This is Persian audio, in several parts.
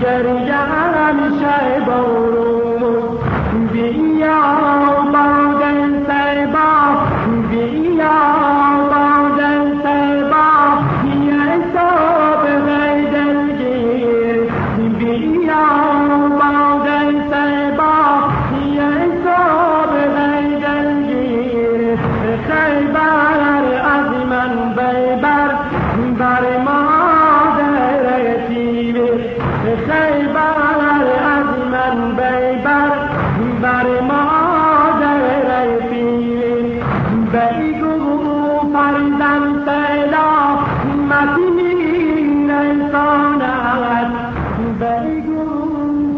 گریم شب روز بیا با دل سبا بیا با دل سبا یه صبح دلگیر بیا با دل سبا یه صبح دلگیر خیبر از من ببر بر مادر تیبر خیبر از من ببر بر مادر تیبر بگو فرزند سلامت این انسانت بگو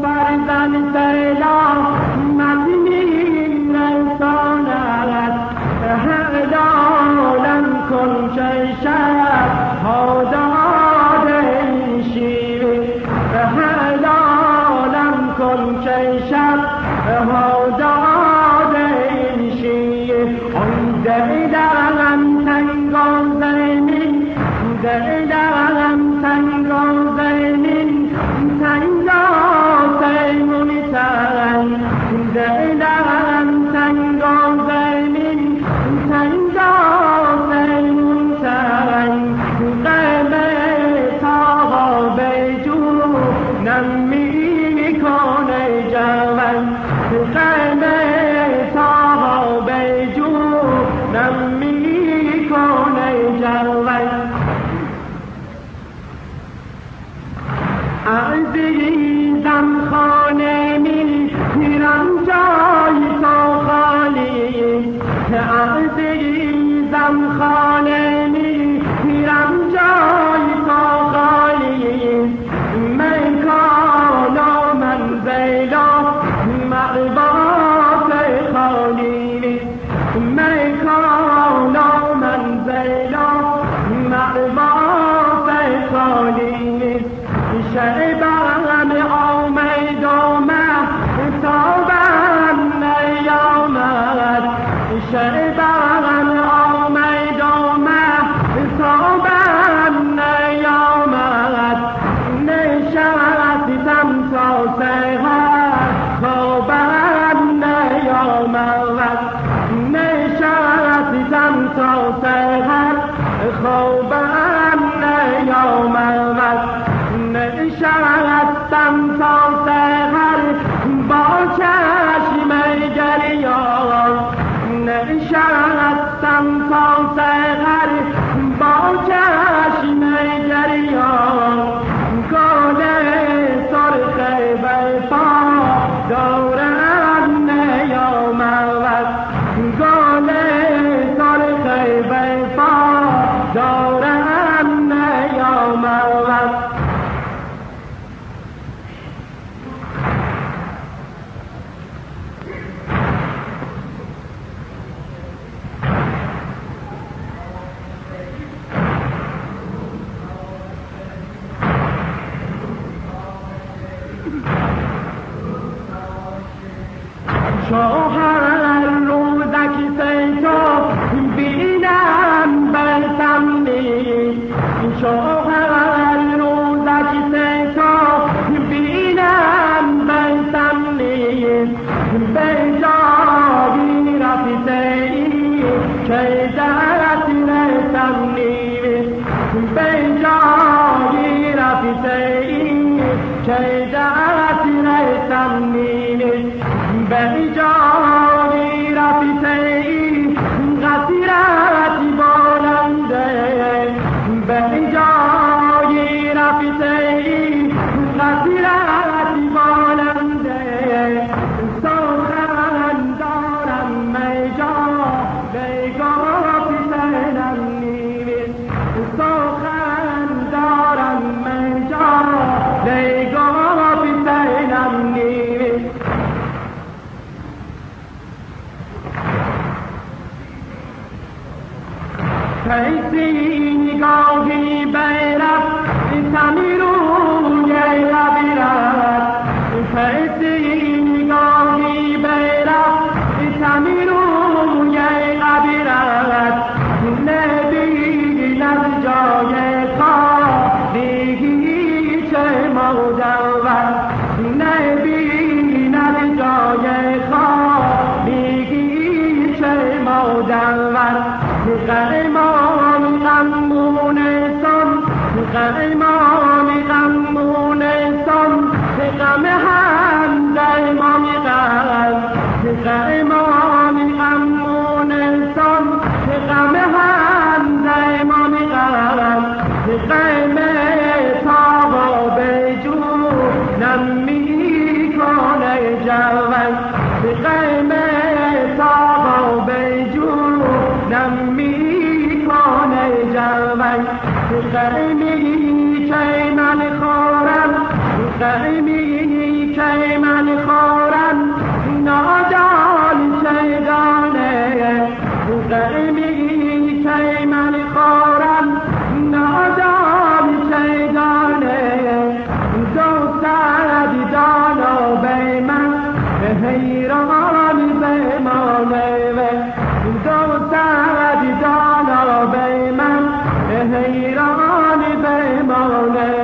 فرزند سلامت این انسانت هلالم کن شیشت هاداد این شیوه هلالم کن شیشت هاداد این شیوه آن دلم تنگ و زمین دلم تنگ و زمین تنگ و سیمون تن دلم تنگ و زمین تنگ و سیمون تن قلب تا بیجو نمی کنه جوان قلب تا بیجو نمی کنه جوان عزیزم خانه میرم جای تو خالی عزیزم خانه میرم جای تو خالی مکان و منزل و مأوات خالی مکان و منزل و مأوات خالی شبم آمد و مهتابم نیامد شبم آمد و مهتابم نیامد نشستم تا سحر خوابم نیامد نشستم تا سحر خوابم نیامد نشستم تا سحر با چشم گریان نشستم تا سحر با چشم گریان گل سرخ وفا دورم نیامد گل سرخ وفا دورم نیامد شوهر روزک سیتو بینم بلتمنی شوهر روزک سیتو بینم بلتمنی بجایی رفتی که درت رسمنی بجایی رفتی که درت رسمنی بجایی رفتی غفیرت بلنده بجایی رفتی غفیرت بلنده سخن دارم میجا بگاه پیسنم نیست سخن دارم میجا بگاه پیسنم نیست کسی نگاهی بیرد تمیروی لبیرد کسی نگاهی بیرد تمیروی لبیرد نبیند جای خالی هیچ ما مجرد نبیند جای خالیگی چه مجرد غیمان غمون سن غیمان غمون سن غم همزه مامی غم غیمان غمون سن غم همزه مامی غم غم تاغا بجو نمی کنه جوان غم تاغا بجو نمی کنه جوان غمی که من خورم غمی که من خورم نادان شیدانه غمی که من خورم نادان شیدانه دو سر دیدانا به من حیران بمانه دو سر دیدانا به من حیران بمانه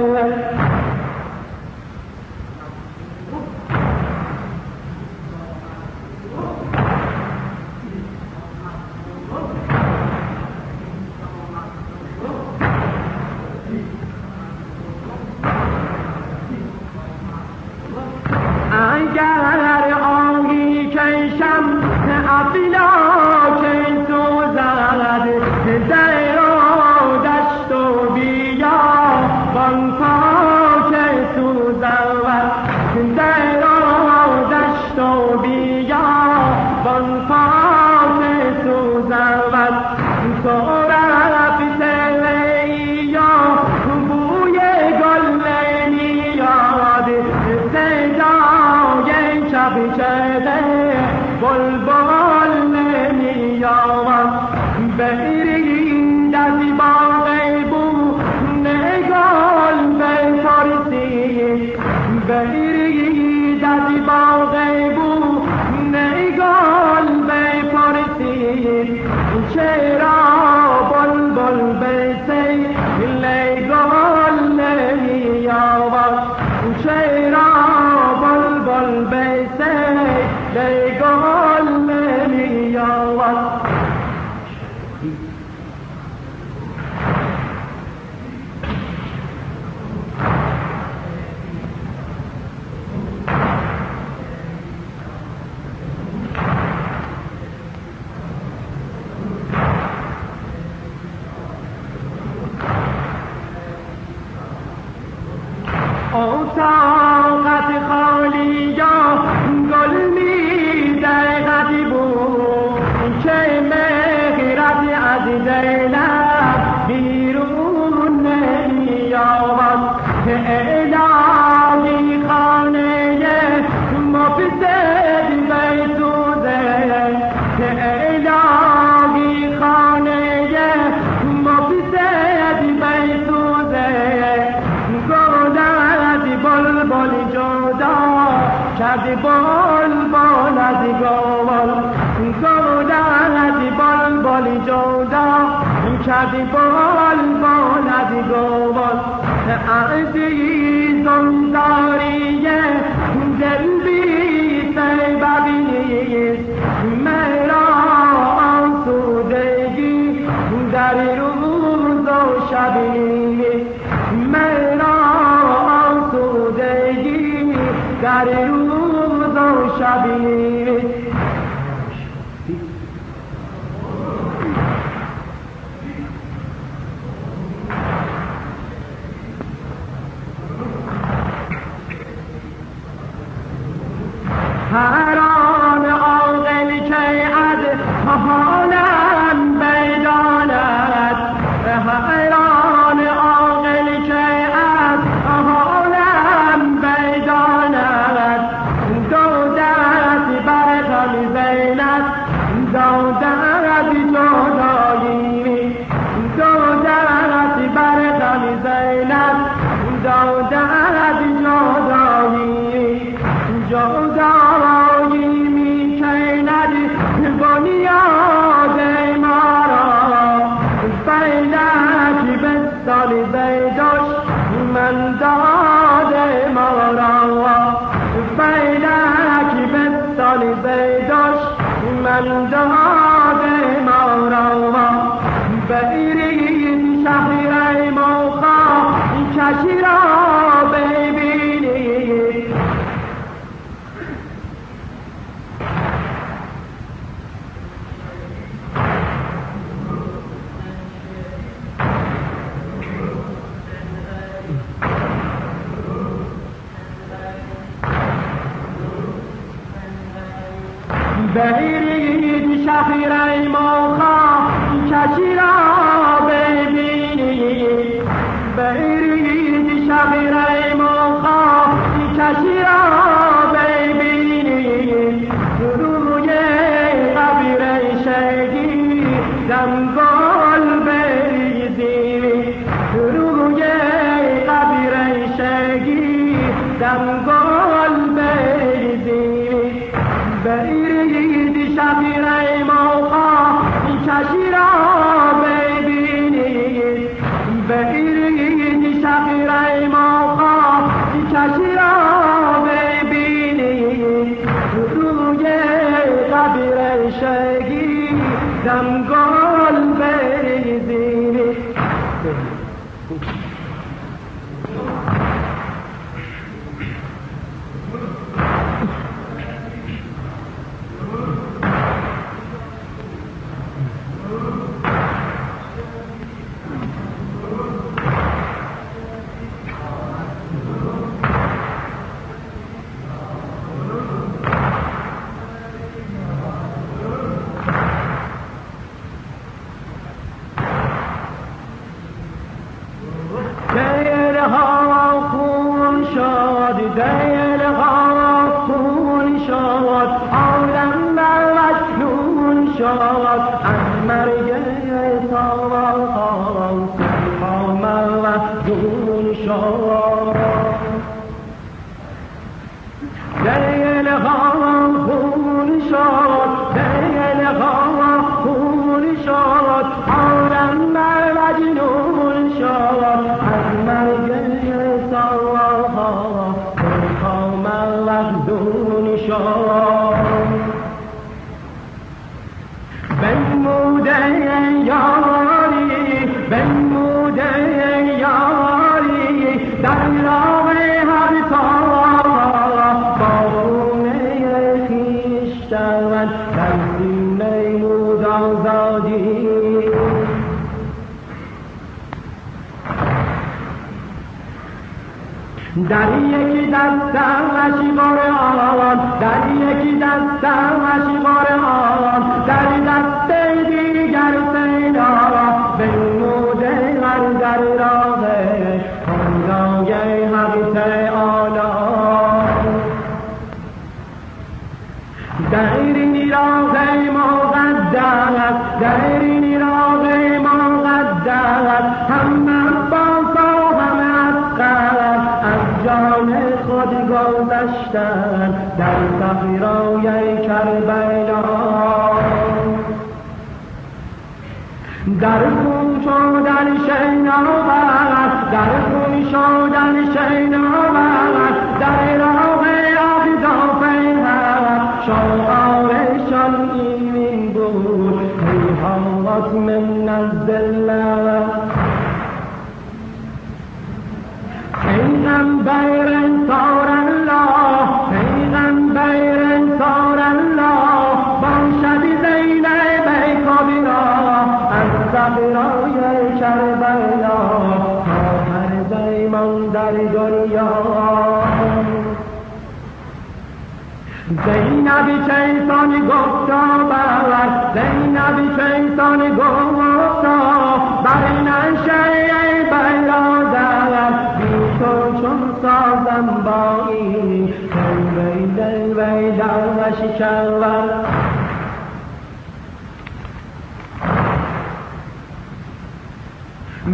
اگر آهی کشم افلا که سوزد در و دشت و بیا بان پا که سوزد در و دشت و بیا بان پا که سوزد تو رفت یا بوی گل نمیاد شب شده بلبل نمیآمد برید از باغ بو نگال بپرسید برید از باغ بو نگال بپرسید چرا بلبل بسیل گل نمیآمد چرا بلبل لگال نمیآمد اتاقت خالی یا گل می دهد بود که مهرت از دلم بیرون نمی آمد که الهی خانه مفسد بیسوزه که الهی خانه مفسد بیسوزه بلبل جدا شد بلبل از گوال گودن از بلبل جدا شد بلبل از گوال عزیزم داریه دل بی سببی نیست مرا آسودگی در روز و شبی مرا در روز و شبی هر آن عاقل که از حالم بداند هر آن عاقل که از حالم بداند دو دست بر غم زند دو دست جدایی دو دست بر غم زند دو دست جدایی جدایی برید شخیره موخا کشی را ببینید برید شخیره موخا کشی را ببینید روی قبر شهید دمگل بریزید روی قبر شهید دمگل بریزید برید شخیره موخا کشی را ببینید برید شخیره موخا کشی را ببینید روی قبر شهید دمگل بریزید دلها خون شد دلها خون شد عالم مجنون شد از مرگ سامان مجنون شد دلها خون شد دلها خون شد عالم مجنون شد مجنون شد بنموده یاری بنموده یاری در راه هر تار با خونه خویشتن در سینه نمود آزادی در یکی دستش قرآن در یکی دستش قرآن در دست دیگر سیدا بنموده هر در راه خدای حق تعالی در این راه مقدس در این راه مقدس هم عباس و هم عسقر از جان خود گذشتن در صحرای کربلا در خون شدن شیناور در خون شدن شیناور در راه اهداف حق شعارشان این بود هیهات من الذلة پیغمبر انصار الله پیغمبر انصار الله باشد زینب کبرا از صحرای کربلا خواهر زیمان در دنیا زینب چیسان گفتا بر زینب چیسان گفتا بر نشه برادر بی تو چون سازم با این دل ویدر شکر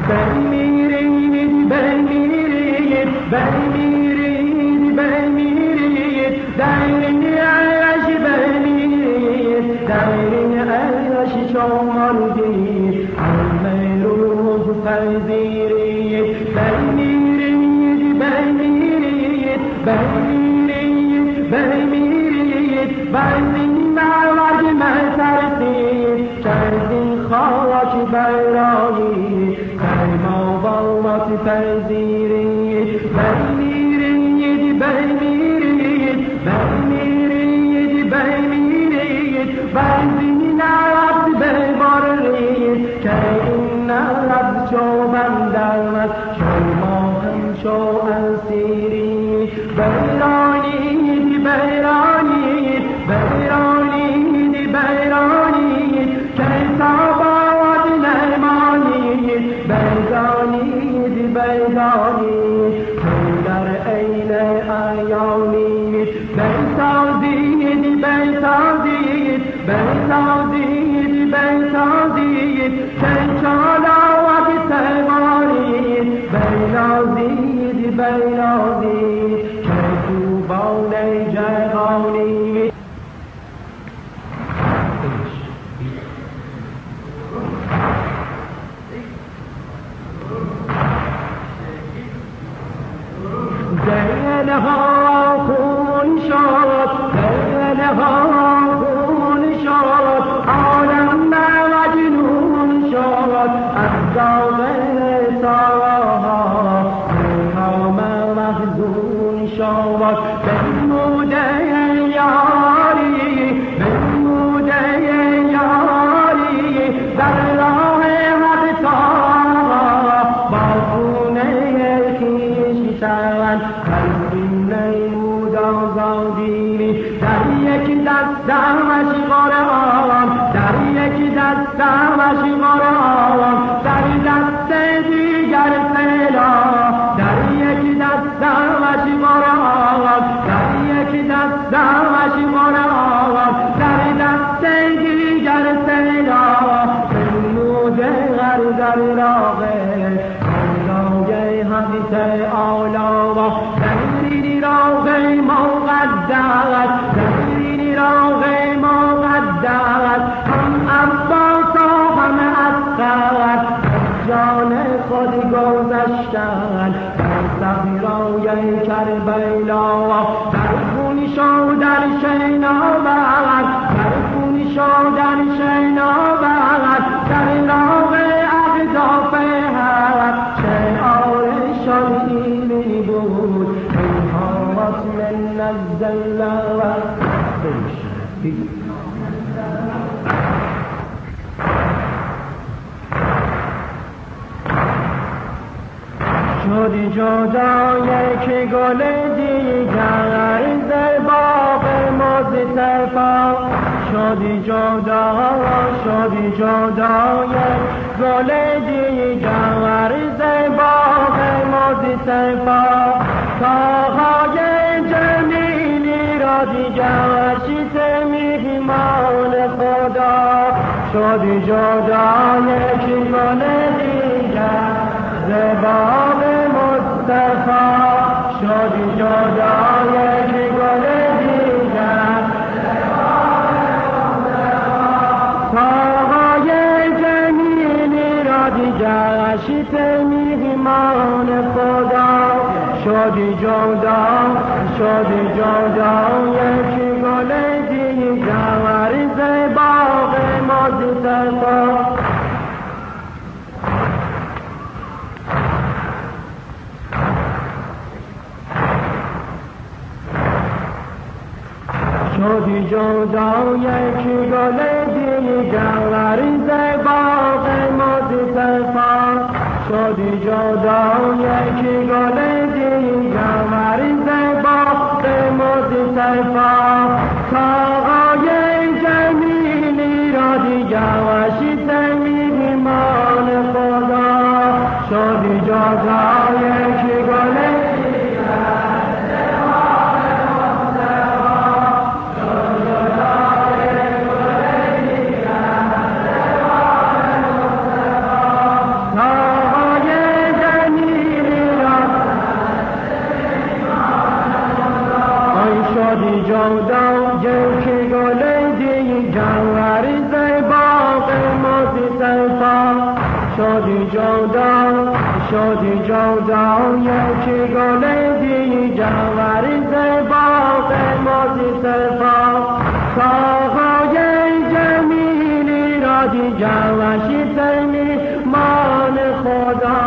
بمیرید بمیرید بمیرید بمیرید در این عرش بمیرید در این عرش شماردید همه روح پذیرید بمیرید بمیرید بمیرید بمیرید بر این مرگ مترسید کردین خاک برایی ما باوت پذیرید بمیرید بمیرید بمیرید بمیرید بزین عرب ببارید که این عرب شو بندم شما هم شو اسیرید بیرانید بیرانید بیرانید بیانید بسازید بسازید بسازید بسازید چنچالاوت سوارید بینازید بینازید که توبان جهانید دلها خون شد دلها خون شد عالم مجنون شد از دام ساراها پیغام محزون شد بنموده یاری بنموده یاری در راه حق تاها با خونه خویش شوند نمود آزادی در یک دستمش قرآن در یک دستمش قرآن در دست دیگر سلاح در یک دستمش قرآن در یک دستمش قرآن در دست دیگر سلاح نمود هر در راه حدیث آلا و دلیلی راغ مقدس دلیلی راغ مقدس هم عباس و هم اصغر جان خود گذشتن در صحرای کربلا در خون شدن شینابر در خون شدن شینابر در راغ اهداف حق شاعری بود انهارت من الذل و شدی جدا یک گل دیگر ز باغ مصطفی شدی جدا یک گل دیگر ز باغ مصطفی تاهای جمیلی را دیگر شیت میهمان خدا شدی جدا یک گل دیگر ز باغ مصطفی شدی جدا یک گل دیگر تاهای جمیلی را دیگر شیت میهمان خدا شدی جدا یک گل دیگر ز باغ مصطفی شدی جدا یک گل دیگر ز باغ مصطفی شدی جدا یک گل دیگر ز باغ مصطفی تاهای جمیلی را دیگر شیت میهمان خدا شدی جدا یک گل جدا یک گل دیگر ز باغ مصطفی شدی جدا یک گل دیگر ز باغ مصطفی تاهای جمیلی را دیگر شیت میهمان خدا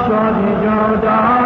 شدی جدا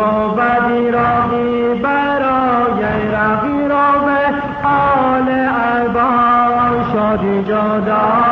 بابدی راهی برای رفی را به حال ارباب شادی جدا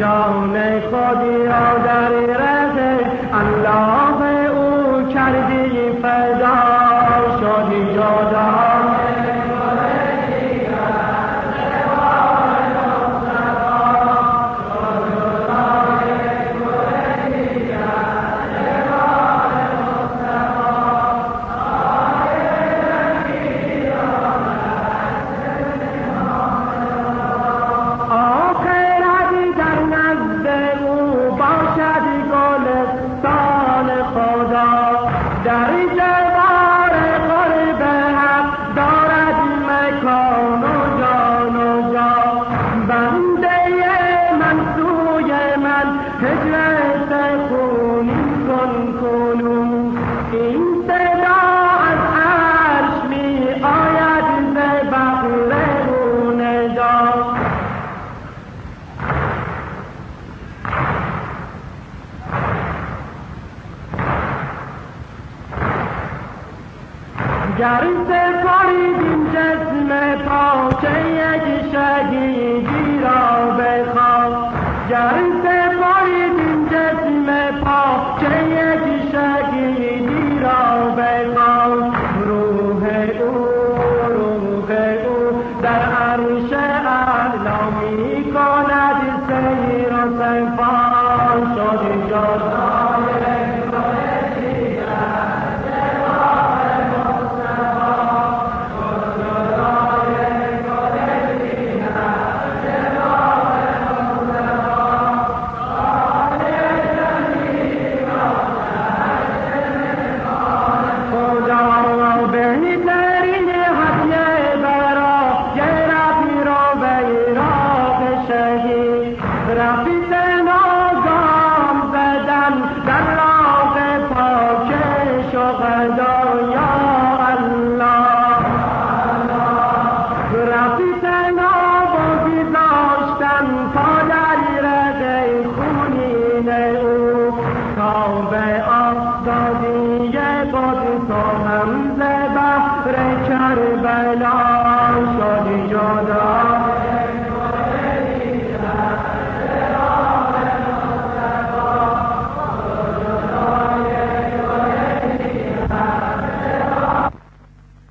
جان خودی را در ره الله او کردی فدا شادی جدا گر سپاریدیم جسم پاچه یک شهیدی را بخواه گر سپاریدیم جسم پاچه یک شهیدی را بخواه روح او در عرش اعلی می کند سیر و صفا شادی جدا کربلا